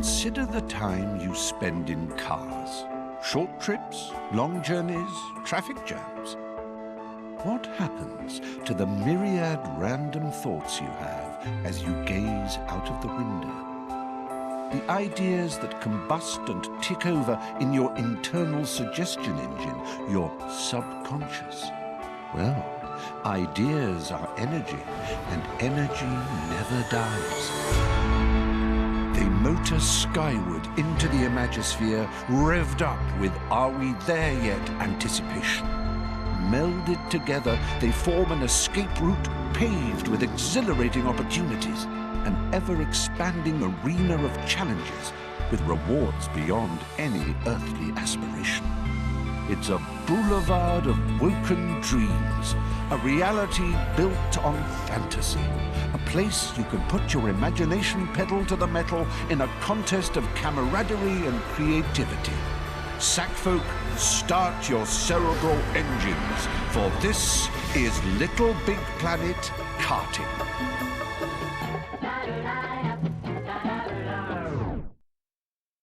Consider the time you spend in cars. Short trips, long journeys, traffic jams. What happens to the myriad random thoughts you have as you gaze out of the window? The ideas that combust and tick over in your internal suggestion engine, your subconscious. Well, ideas are energy, and energy never dies. They motor skyward into the Imagosphere, revved up with "Are we there yet?" anticipation. Melded together, they form an escape route paved with exhilarating opportunities, an ever-expanding arena of challenges with rewards beyond any earthly aspiration. It's a boulevard of woken dreams, a reality built on fantasy, a place you can put your imagination pedal to the metal in a contest of camaraderie and creativity. Sackfolk, start your cerebral engines, for this is Little Big Planet Karting.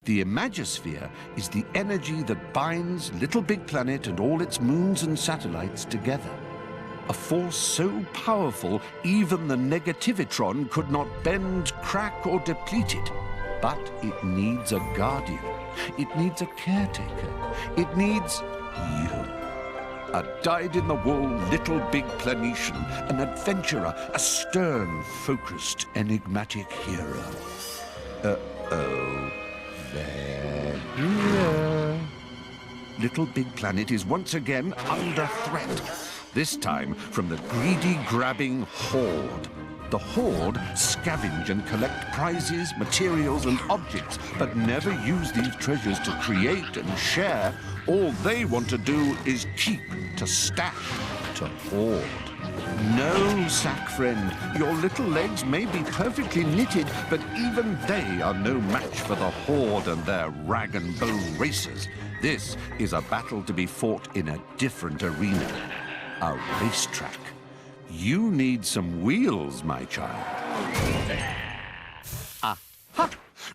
The Imagosphere is the energy that binds Little Big Planet and all its moons and satellites together. A force so powerful even the negativitron could not bend, crack, or deplete it. But it needs a guardian. It needs a caretaker. It needs you. A dyed-in-the-wool Little Big Planetian, an adventurer, a stern, focused, enigmatic hero. Uh-oh. They're here. Little Big Planet is once again under threat. This time from the greedy, grabbing Horde. The Horde scavenge and collect prizes, materials, and objects, but never use these treasures to create and share. All they want to do is keep, to stash, to hoard. No, Sack friend, your little legs may be perfectly knitted, but even they are no match for the Horde and their rag and bone racers. This is a battle to be fought in a different arena, a racetrack. You need some wheels, my child. Aha!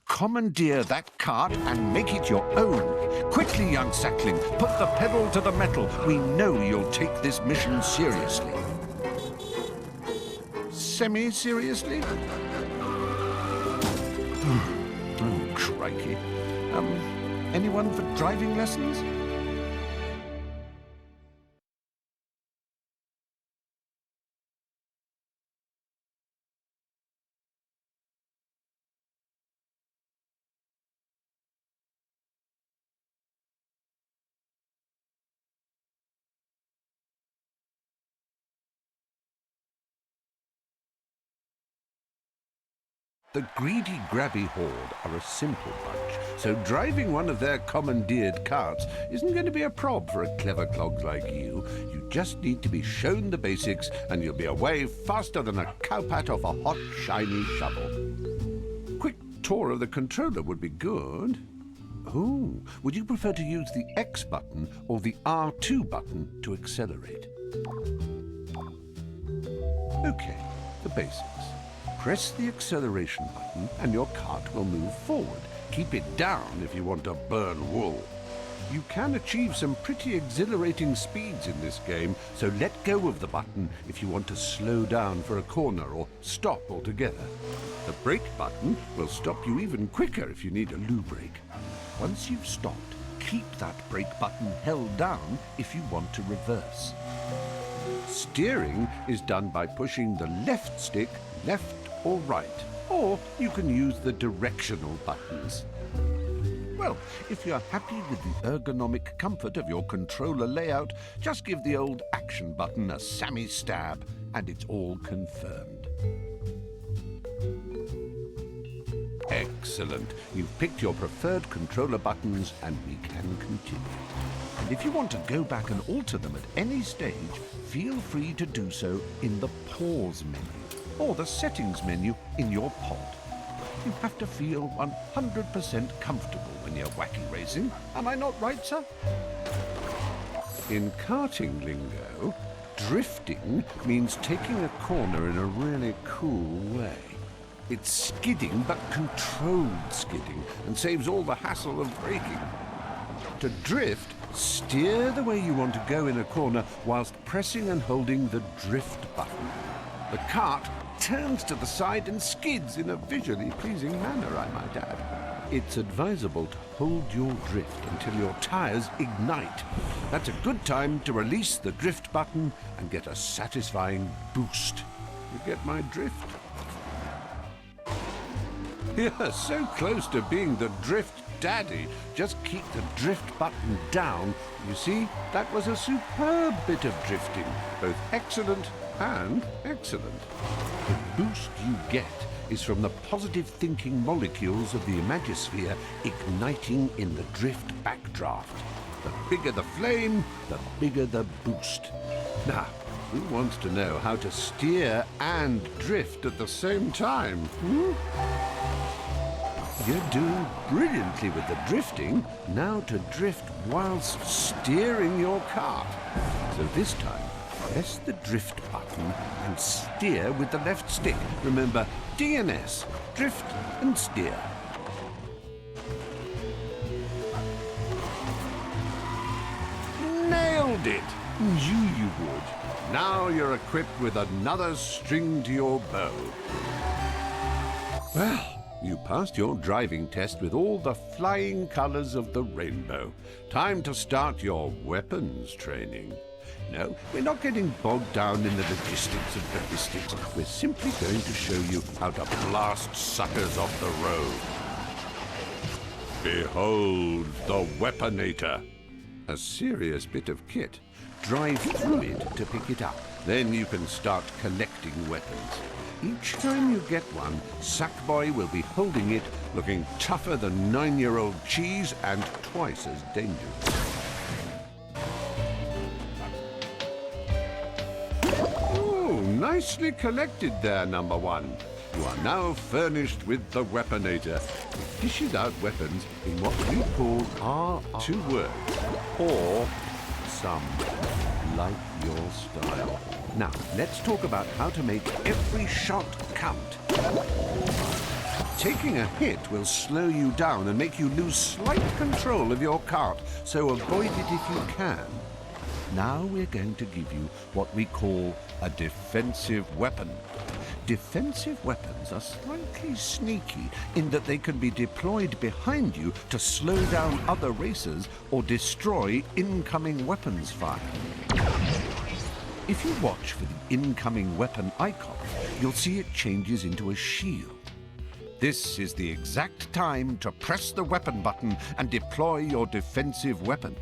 Commandeer that cart and make it your own. Quickly, young sackling, put the pedal to the metal. We know you'll take this mission seriously. Semi-seriously? Oh, crikey. Anyone for driving lessons? The greedy, grabby Horde are a simple bunch, so driving one of their commandeered carts isn't going to be a prob for a clever clog like you. You just need to be shown the basics, and you'll be away faster than a cowpat off a hot, shiny shovel. Quick tour of the controller would be good. Oh, would you prefer to use the X button or the R2 button to accelerate? Okay, the basics. Press the acceleration button and your cart will move forward. Keep it down if you want to burn wool. You can achieve some pretty exhilarating speeds in this game, so let go of the button if you want to slow down for a corner or stop altogether. The brake button will stop you even quicker if you need a loo brake. Once you've stopped, keep that brake button held down if you want to reverse. Steering is done by pushing the left stick left or right, or you can use the directional buttons. Well, if you're happy with the ergonomic comfort of your controller layout, just give the old action button a Sammy stab, and it's all confirmed. Excellent. You've picked your preferred controller buttons, and we can continue. And if you want to go back and alter them at any stage, feel free to do so in the Pause menu, or the Settings menu in your pod. You have to feel 100% comfortable when you're wacky racing. Am I not right, sir? In karting lingo, drifting means taking a corner in a really cool way. It's skidding, but controlled skidding, and saves all the hassle of braking. To drift, steer the way you want to go in a corner whilst pressing and holding the drift button. The kart turns to the side and skids in a visually pleasing manner, I might add. It's advisable to hold your drift until your tyres ignite. That's a good time to release the drift button and get a satisfying boost. You get my drift? You're so close to being the drift daddy. Just keep the drift button down. You see, that was a superb bit of drifting. Both excellent and excellent. The boost you get is from the positive thinking molecules of the imagosphere igniting in the drift backdraft. The bigger the flame, the bigger the boost. Now, who wants to know how to steer and drift at the same time? You're doing brilliantly with the drifting. Now to drift whilst steering your kart. So this time, press the drift button and steer with the left stick. Remember, DNS, drift and steer. Nailed it! Knew you would. Now you're equipped with another string to your bow. Well, you passed your driving test with all the flying colours of the rainbow. Time to start your weapons training. No, we're not getting bogged down in the logistics of ballistics. We're simply going to show you how to blast suckers off the road. Behold the Weaponator. A serious bit of kit. Drive through it to pick it up. Then you can start collecting weapons. Each time you get one, Sackboy will be holding it, looking tougher than 9-year-old cheese and twice as dangerous. Oh, nicely collected there, number one. You are now furnished with the Weaponator. It dishes out weapons in what we call two words, or some, like your style. Now, let's talk about how to make every shot count. Taking a hit will slow you down and make you lose slight control of your kart, so avoid it if you can. Now we're going to give you what we call a defensive weapon. Defensive weapons are slightly sneaky in that they can be deployed behind you to slow down other racers or destroy incoming weapons fire. If you watch for the incoming weapon icon, you'll see it changes into a shield. This is the exact time to press the weapon button and deploy your defensive weapon.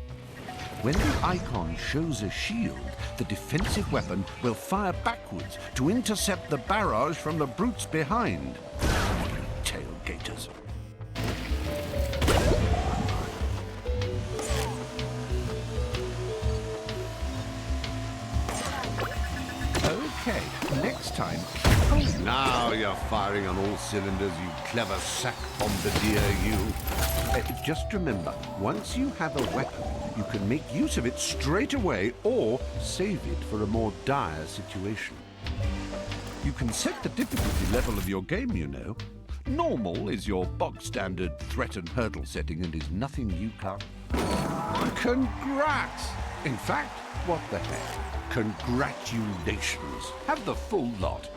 When the icon shows a shield, the defensive weapon will fire backwards to intercept the barrage from the brutes behind. Tailgaters. Okay, next time... Oh, now you're firing on all cylinders, you clever sack bombardier, you. Just remember, once you have a weapon, you can make use of it straight away or save it for a more dire situation. You can set the difficulty level of your game, you know. Normal is your bog-standard threat and hurdle setting and is nothing you can't... Congrats! In fact, what the heck? Congratulations. Have the full lot.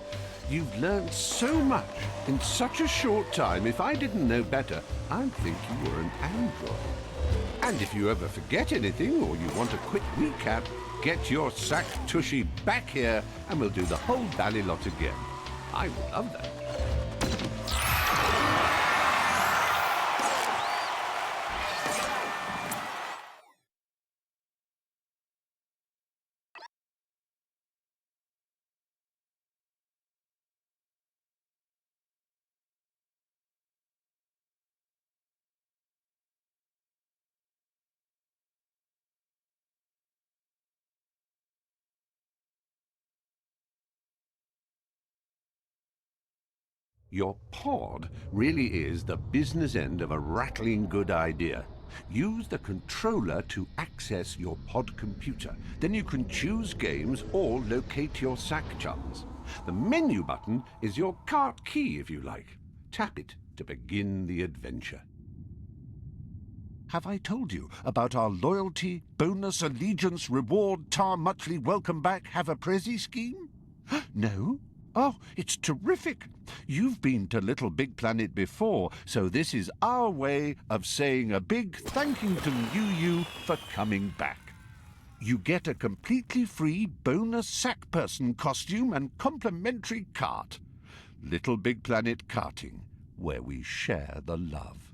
You've learned so much in such a short time. If I didn't know better, I'd think you were an android. And if you ever forget anything or you want a quick recap, get your sack tushy back here and we'll do the whole bally lot again. I would love that. Your pod really is the business end of a rattling good idea. Use the controller to access your pod computer. Then you can choose games or locate your sack chums. The menu button is your cart key, if you like. Tap it to begin the adventure. Have I told you about our loyalty, bonus, allegiance, reward, tar, muchly welcome back, have a prezi scheme? No? Oh, it's terrific. You've been to Little Big Planet before, so this is our way of saying a big thankington you for coming back. You get a completely free bonus sack person costume and complimentary cart. Little Big Planet Karting, where we share the love.